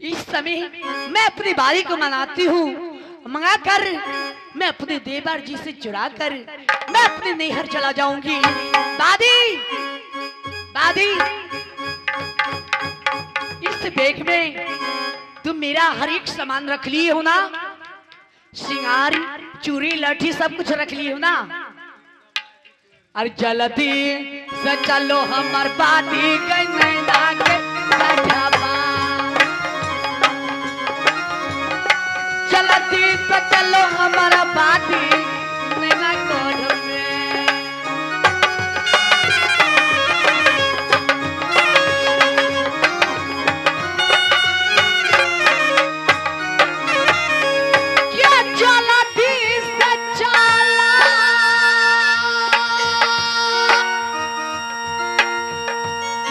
इस समय मैं अपनी बारी को मनाती हूँ, मंगा कर मैं अपने देवर जी से चुरा कर मैं अपने नैहर चला जाऊंगी। दादी दादी, इस बैग में तुम मेरा हर एक सामान रख लिए हो ना? श्रृंगार, चूड़ी, लाठी सब कुछ रख लिए हो ना? अरे जल्दी से चलो हमर बाटी गंगा के सजावा, जल्दी से चलो हमारा बाटी नैना कोड में। क्या जल्दी से चला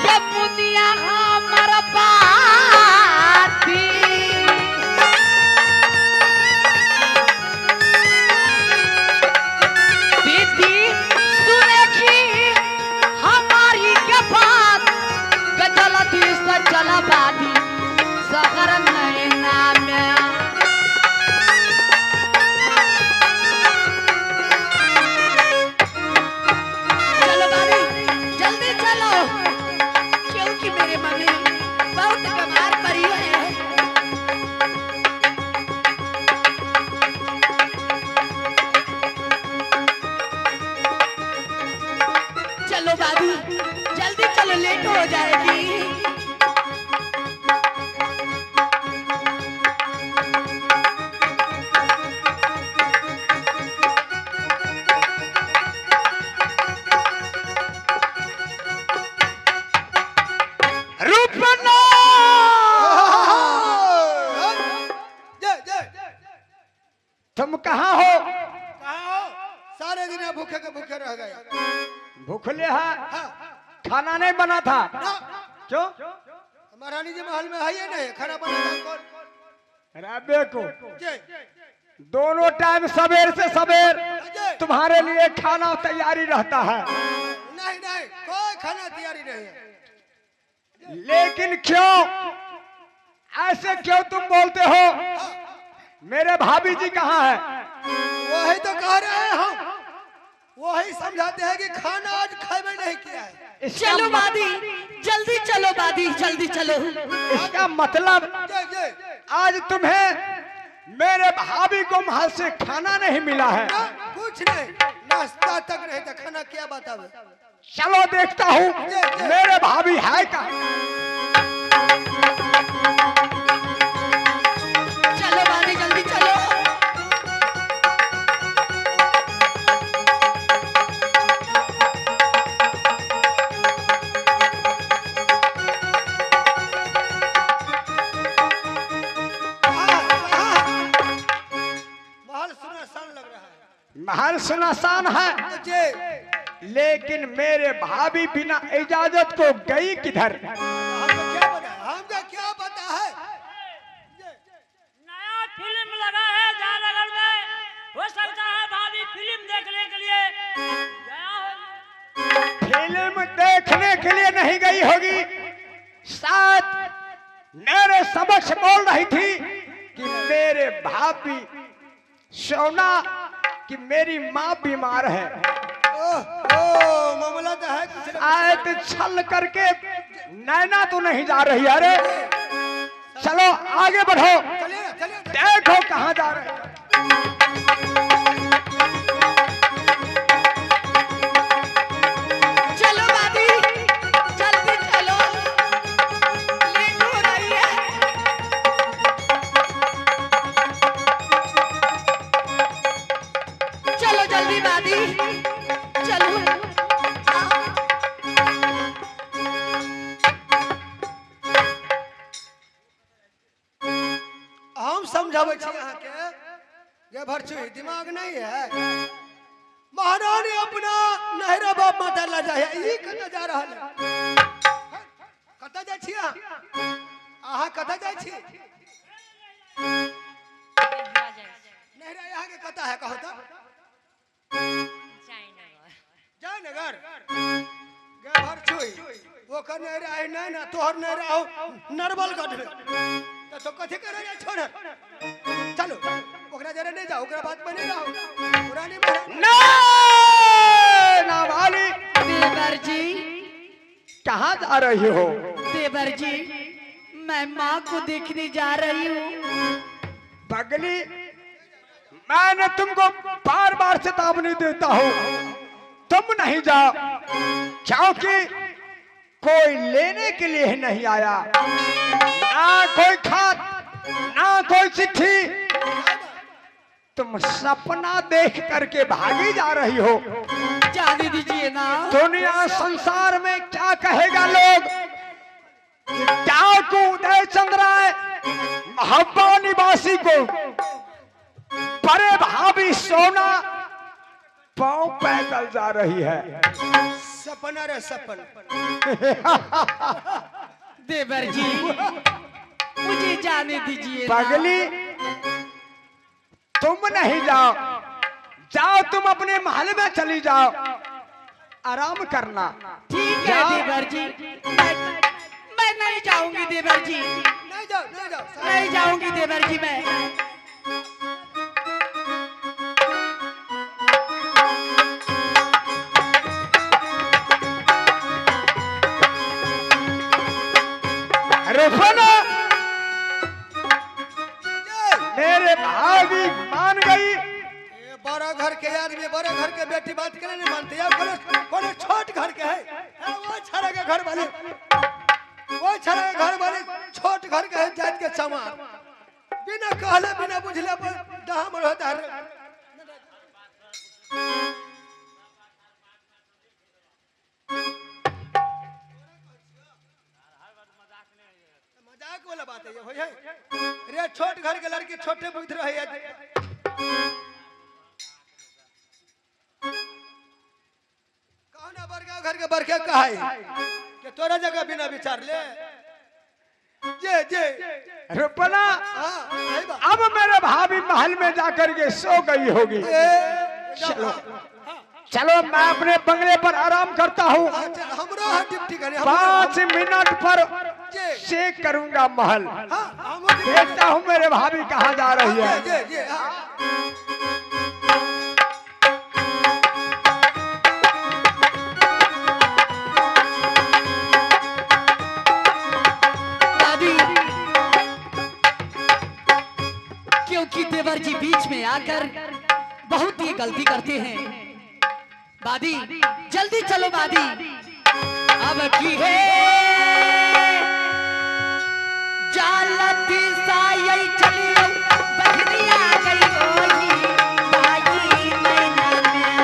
ये मुनिया हमारा बाटी, चला बाटी शहर नैना में। चलो बाबी जल्दी चलो, क्योंकि मेरे मम्मी बहुत बीमार पड़ी है। चलो बाबी जल्दी चलो, लेट हो जाएगी। तुम कहाँ हो? सारे दिन भूखे के भूखे रह गए। भूखले है? खाना नहीं बना था? क्यों? महारानी जी महल में है ही नहीं, खाना बनाता कौन? राबे को दोनों टाइम सवेर से सवेर तुम्हारे लिए खाना तैयारी रहता है। नहीं नहीं, कोई खाना तैयारी नहीं है। लेकिन क्यों ऐसे क्यों तुम बोलते हो? मेरे भाभी जी कहाँ है? वही तो कह रहे हैं हम, वही समझाते हैं कि खाना आज खाए नहीं किया है। चलो दादी जल्दी चलो, दादी जल्दी चलो। इसका मतलब आज तुम्हें मेरे भाभी को महल से खाना नहीं मिला है? कुछ नहीं, नाश्ता तक नहीं था, खाना क्या बतावे। चलो देखता हूँ मेरे भाभी है कहाँ। चलो दादी जल्दी चलो। महल सुनसान है, लेकिन मेरे भाभी बिना इजाजत को गई किधर? हमको क्या पता है? नया फिल्म लगा है जयनगर में, हो सकता है भाभी फिल्म देखने के लिए गया होगी। फिल्म देखने के लिए नहीं गई होगी, शायद मेरे समक्ष बोल रही थी कि मेरे भाभी सोना कि मेरी माँ बीमार है। मामला तो है कुछ आयत छल करके नैना तो नहीं जा रही। अरे चलो आगे बढ़ो, देखो कहाँ जा रहे हैं। चलो भाभी जल्दी चलो, लेट हो रही है। चलो जल्दी दादी चलो। हम समझावे छी अहाँ के, ये भरचुई दिमाग नहीं है। महारानी अपना नहरा बाप माता ला जाए, ई कत जा रहल है? कत जाय छी अहाँ कत जाय छी? नहरा यहाँ के कत है, कहो तो? जयनगर। गे भर छुई वो कर नहीं रहा है नहीं ना तोहर नहीं रहा नरबलगढ़ में तो कथी करे जा छोड़ चलो ओकरा जरे नहीं जाओ ओकरा बात में नहीं रहो पुरानी में ना ना वाली देवर जी, कहाँ जा रही हो? देवर जी, मैं माँ को देखने जा रही हूँ। पगली, मैंने तुमको बार बार चेतावनी देता हूँ, तुम नहीं जाओ, क्योंकि कोई लेने के लिए नहीं आया, ना कोई खात, ना कोई चिट्ठी। तुम सपना देख करके भागी जा रही हो। जाने दीजिए ना। दुनिया संसार में क्या कहेगा लोग? डाकू उदय चंद्राय महब्बा निवासी को बड़े भाभी सोना पांव पैदल जा रही है। सपना रे सपन देवर जी, मुझे जाने दीजिए ना। पगली, तुम नहीं जाओ, जाओ तुम अपने महल में चली जाओ, आराम करना। ठीक है देवर जी, मैं नहीं जाऊंगी देवर जी, नहीं जाओ नहीं जाऊंगी देवर जी मैं। रुफना, मेरे भाभी मान गई। ये बड़ा घर के आदमी बड़े घर के बेटी बात करे नहीं मानते यार कोने छोट घर के है वो छड़ा के घर वाले वो छड़ा के घर वाले छोट घर के है जात के सामान बिना कहले बिना बुझले पर दाम रहता है। मजाक वाला बात है ये होय है रे छोट घर के लड़की छोटे बुझ रहे है। कहना बड़का घर के बड़के कहा कि तोरा जगह बिना विचार ले जे जे रुपना, हां सही बात। अब मेरे भाभी महल में जाकर के सो गई होगी। चलो चलो मैं अपने बंगले पर आराम करता हूँ, हमरो हां डिप्टी करे 5 मिनट पर जे चेक करूंगा महल, हां हम देखता हूँ मेरे भाभी कहाँ जा रही है। जे जे हां दादी, क्योंकि देवर जी बीच में आकर बहुत ही गलती करते हैं। दादी जल्दी चलो दादी, अब की है जालती साई चलियो बखरिया गई होई बाई मैना में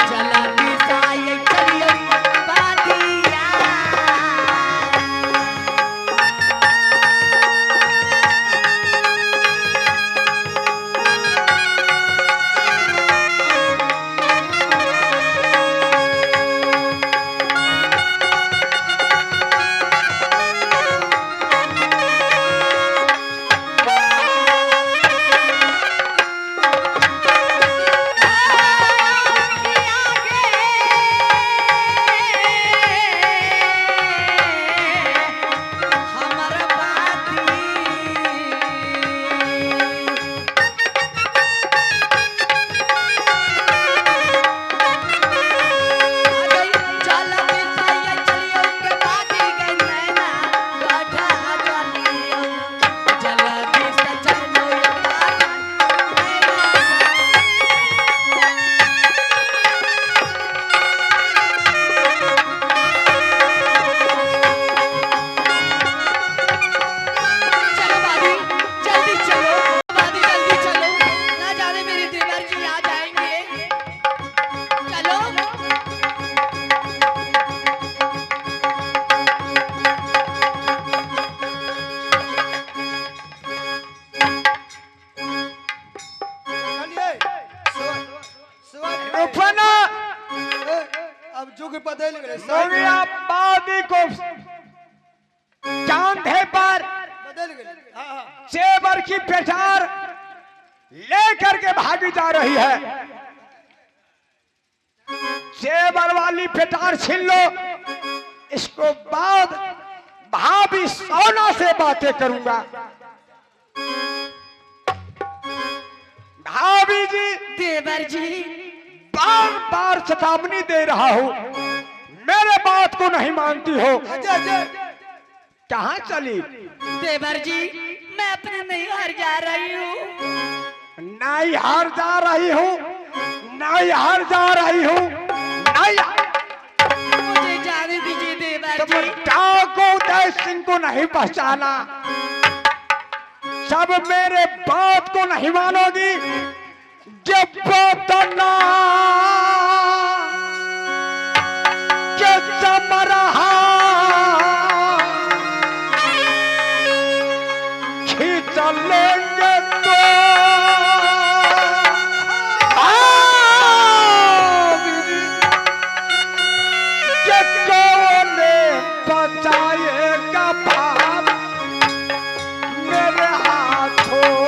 जलती साई चलियो बादिया। जुग बदल गए दुनिया बादी को कांधे पर बदल गए। हाँ हाँ जेवर की पेटार लेकर के भागी जा रही है। जेवर वाली पेटार छीन लो, इसको बाद भाभी सोना से बातें करूंगा। भाभी जी, देवर जी, बार बार चेतावनी दे रहा हूं, मेरे बात को नहीं मानती हो। कहाँ चली? देवर जी, मैं अपने नैहर जा रही हूँ। नैहर जा रही हूँ, नैहर जा रही हूँ, मुझे जाने दीजिए देवर तुम जी। डाकू उदय सिंह को नहीं पहचाना, जब मेरे बात को नहीं मानोगी, जब बतना के जम रहा खींच लेंगे तो ये कौन बचाएगा भाव मेरे हाथों।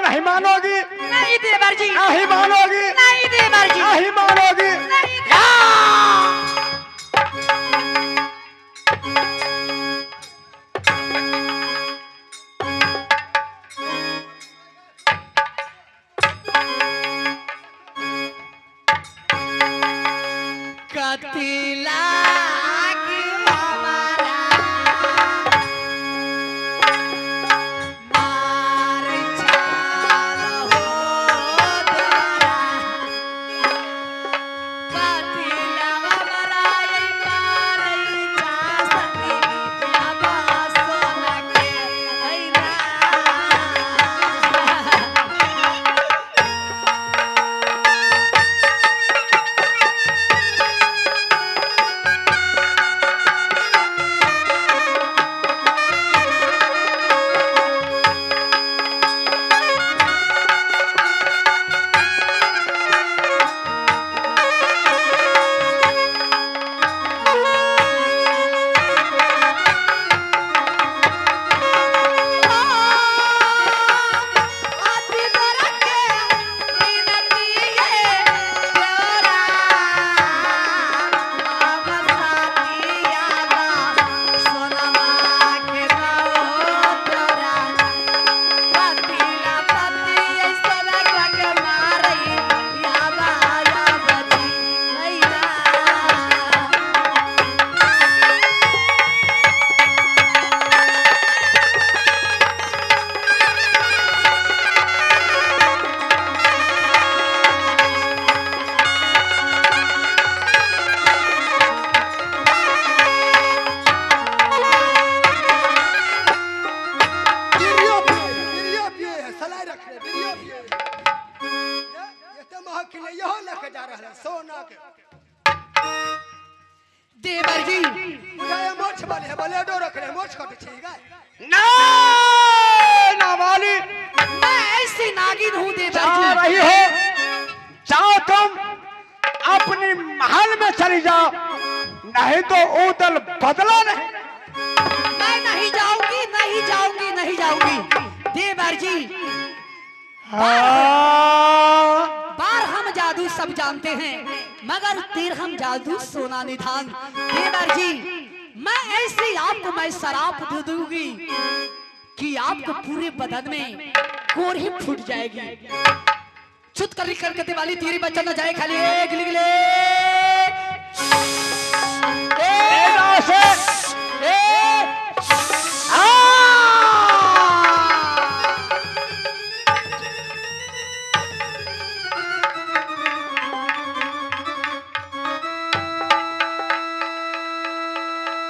नहीं मानोगी? नहीं देवर जी। नहीं मानोगी? नहीं देवर जी। नहीं मानोगी? नहीं कतिला देवर जी मोछ वाले है बोले डो रख रहे मोछ काट छीगा ना ना वाली मैं ऐसी नागिन हूँ देवर जा जी। रही हो, जाओ तुम अपनी महल में चली जाओ, नहीं तो उदल बदला नहीं। मैं नहीं जाऊंगी, नहीं जाऊंगी, नहीं जाऊंगी देवर जी। बार हम जादू सब जानते हैं, मगर तिरहम जादू सोना निधान। देवर जी, मैं ऐसे आपको मैं शराप दे दूंगी कि आपको पूरे बदन में कोढ़ी फूट जाएगी। छुत कर करकते वाली तेरी बच्चा न जाए खाली गिले गिले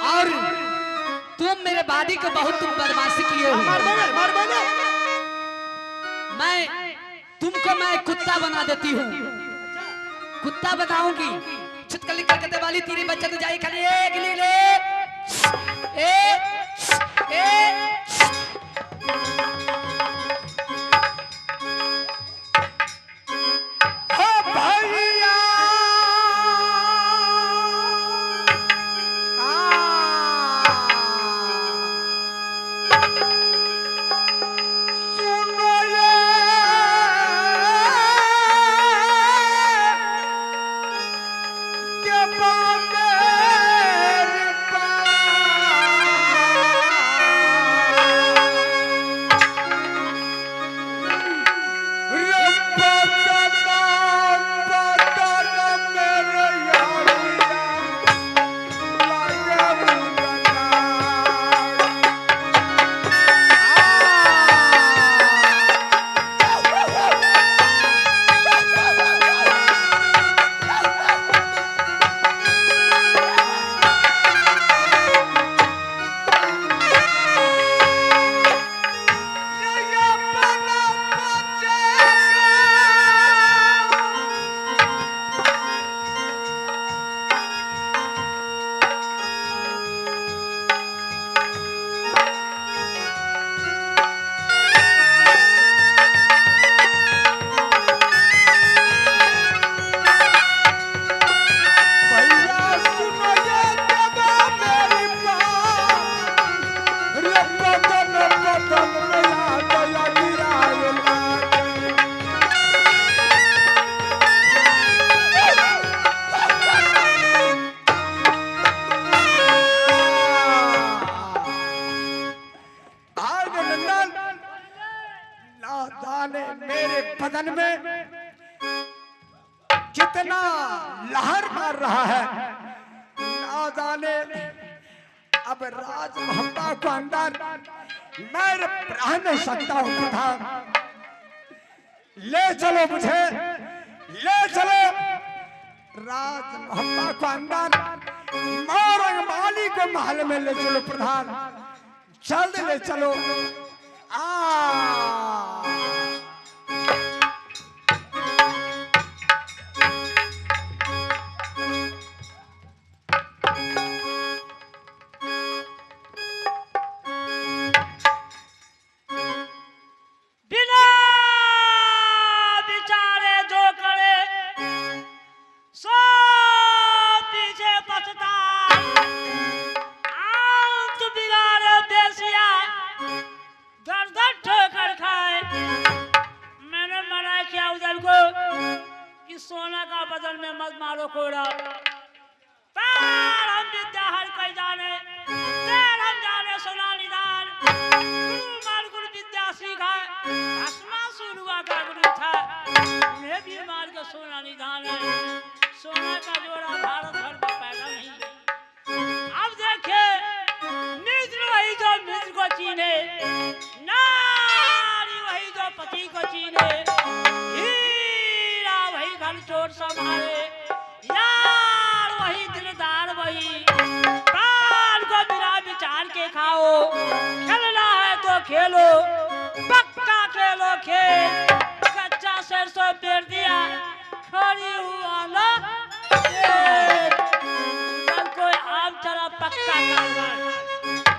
और तुम मेरे बादी को बहुत तुम बदमाशी किए हो। मार बने मैं तुमको मैं कुत्ता बना देती हूँ, कुत्ता बनाऊंगी। छिटकली करकते वाली तेरी बच्चा तो जाए खाली गिली ले मेरे बदन में कितना लहर मार रहा है, ना जाने अब राज मोहब्बा को अंदर मैं रह नहीं सकता हूँ। प्रधान ले चलो मुझे, ले चलो राज मोहब्बा को अंदर, मोरंग माली को महल में ले चलो। प्रधान जल्द ले चलो। बिना विचारे जो करे सो पीछे पछताए, आंत बिगाड़े बेसिया दर दर ठोकर खाए। मैंने मना किया उधर को कि सोना का बदन में मत मारो कोड़ा, तार हम विद्या हर कोई जाने, तेर हम जाने सोना निदान। गुरु मार गुरु विद्या सीखा, आसमां सुरुआ का गुरु था, उन्हें भी मार के सोना निदान है। सोना का जोड़ा भारत भर में पैदा नहीं है। अब देखे मित्र वही जो मित्र को चीने, नारी वही जो पति को चीने, हीरा वही घर चोर संभाले, यार वही दिलदार वही। प्राण को बिना विचार के खाओ, खेलना है तो खेलो, पक्का खेलो खेल। कच्चा सरसों पेड़ दिया, खड़ी हुआ ना कोई आम चला पक्का कारोबार।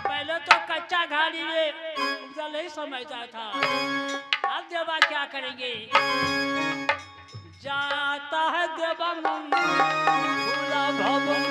पहले तो कच्चा घाड़ी में उधर नहीं समझता था, अब देवा क्या करेंगे। जाता है देवम भूला भवन,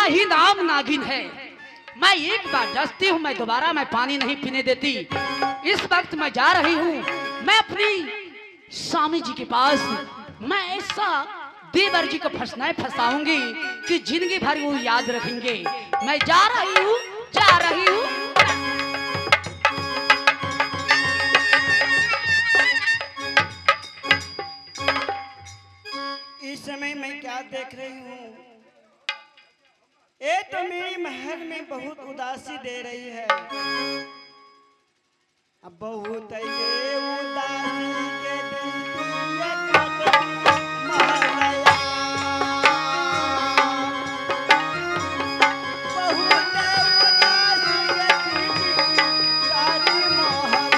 मेरा ही नाम नागिन है। मैं एक बार डसती हूँ, मैं दोबारा मैं पानी नहीं पीने देती। इस वक्त मैं जा रही हूँ मैं अपनी स्वामी जी के पास। मैं ऐसा देवर जी को फंसाऊंगी कि जिंदगी भर वो याद रखेंगे। मैं जा रही हूँ, जा रही हूँ। इस समय मैं क्या देख रही हूँ, ये तो मेरी महल में बहुत उदासी दे रही है। अब बहुत ये उदासी के दिन ये महलया। बहुत उदासी के दिन सारी महल।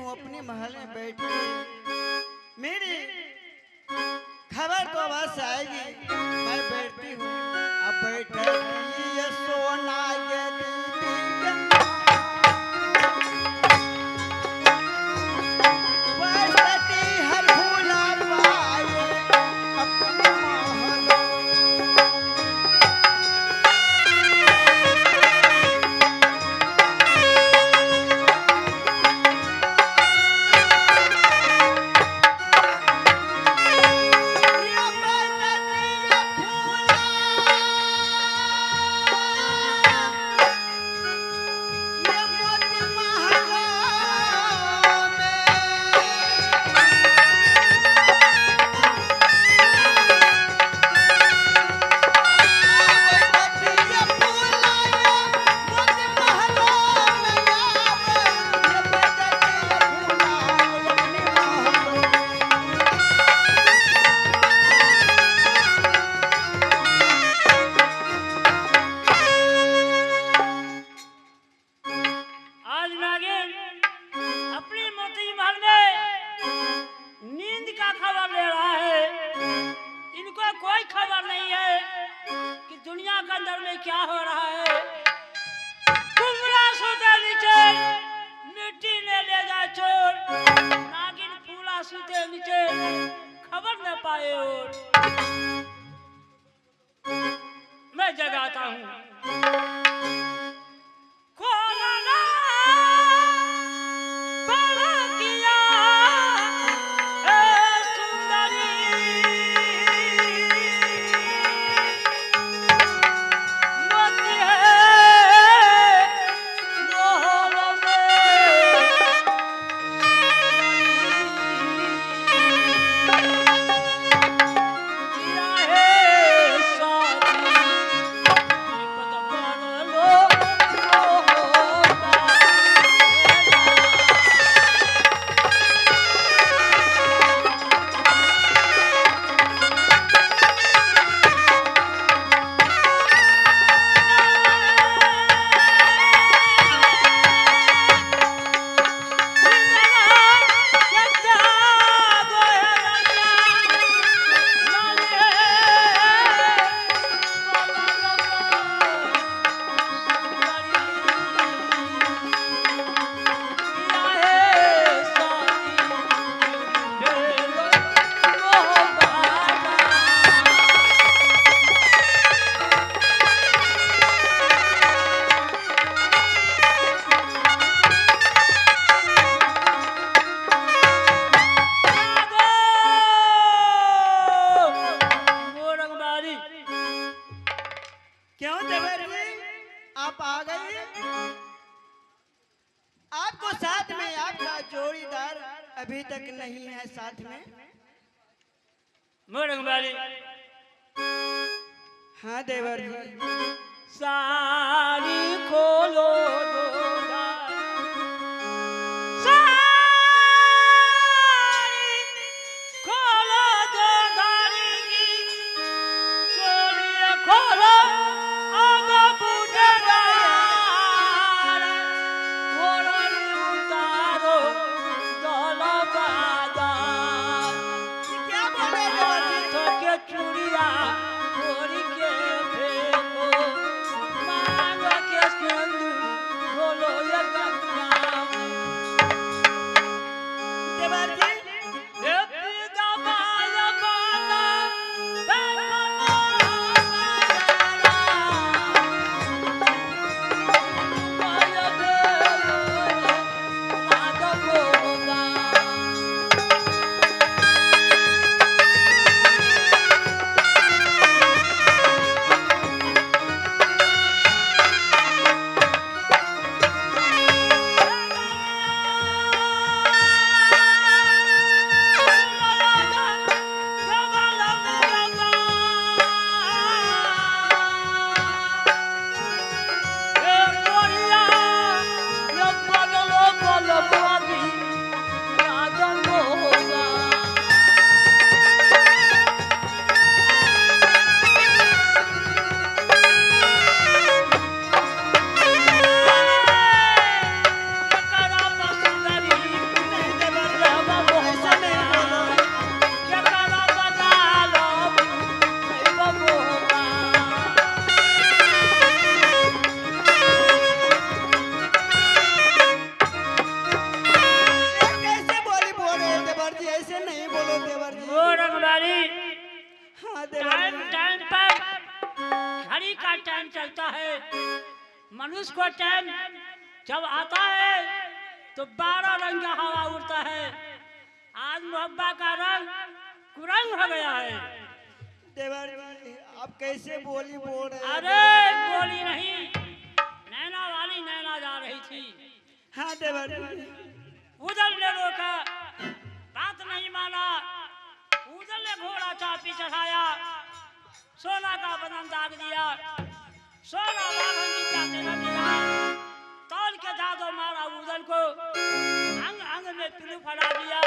अपने महल में बैठ के मेरी खबर तो अवश्य आएगी। मैं बैठती हूँ, अब बैठती ये सोना ये दीदी बैठती हर भूला पाए अपने महल। आज नागिन अपनी मोती महल में नींद का खबर ले रहा है। इनको कोई खबर नहीं है कि दुनिया के अंदर में क्या हो रहा है। कुमरा सूते नीचे मिट्टी ले जाए चोर, नागिन फूला सूते नीचे खबर न पाए और मैं जगाता हूँ। Oh नहीं है साथ में? मोरंग वाली हाँ देवर जी। सारी खोलो दोदा खोलो दो दारी की चोली खोलो अब बुढ़ार घोड़ी उतारो दौला बाजार क्या बोले देवर जी? तो के चूड़िया घोड़ी के फेंको मांग के सिंदूर खोलो ये गंगा देवर जी कैसे बोली बोल रहे हैं देवर जी? ऐसे नहीं बोलो देवर जी। हाँ देवर टाइम जी। टाइम पर घड़ी का टाइम चलता है मनुष्य को टाइम जब आता है तो 12 रंग का हवा उड़ता है। आज मोहब्बत का रंग कुरंग हो गया है। देवर जी आप कैसे बोली बोल रहे हैं? अरे बोली नहीं नैना वाली नैना जा रही थी हाँ देवर जी। उधर ने रोका बात नहीं माना उधर ने घोड़ा चापी चढ़ाया सोना का बदन दाग दिया सोना बाभन विद्या तेरा दिया तौल के जादो मारा उधर को अंग अंग में पिलू फड़ा दिया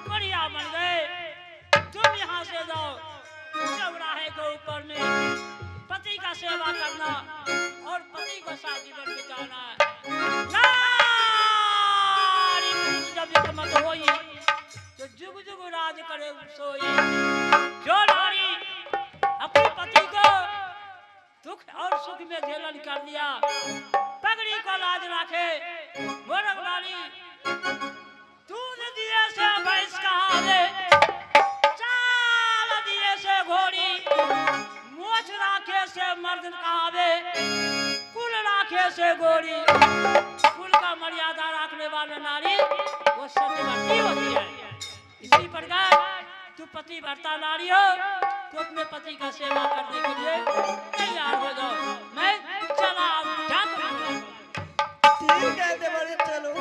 बढ़िया बन गए। तुम यहाँ से जाओ चौराहे के ऊपर में पति का सेवा करना और पति को शादी में बिताना। नारी पुरुष जब एक मत होई तो जुग जुग राज करे सोई। जो नारी अपने पति को दुख और सुख में झेलन कर दिया पगड़ी को लाज रखे मोरंग वाली दूध दिए से भैंस कहावे चाल दिए से घोड़ी मोछ राखे से मर्द कहावे कुल राखे से गोरी। कुल का मर्यादा रखने वाले नारी वो सत्यवती होती है। इसी प्रकार तू पतिव्रता नारी हो तो अपने पति का सेवा करने के लिए तैयार हो जाओ। मैं चला जाता हूं। ठीक है देवर जी चलो।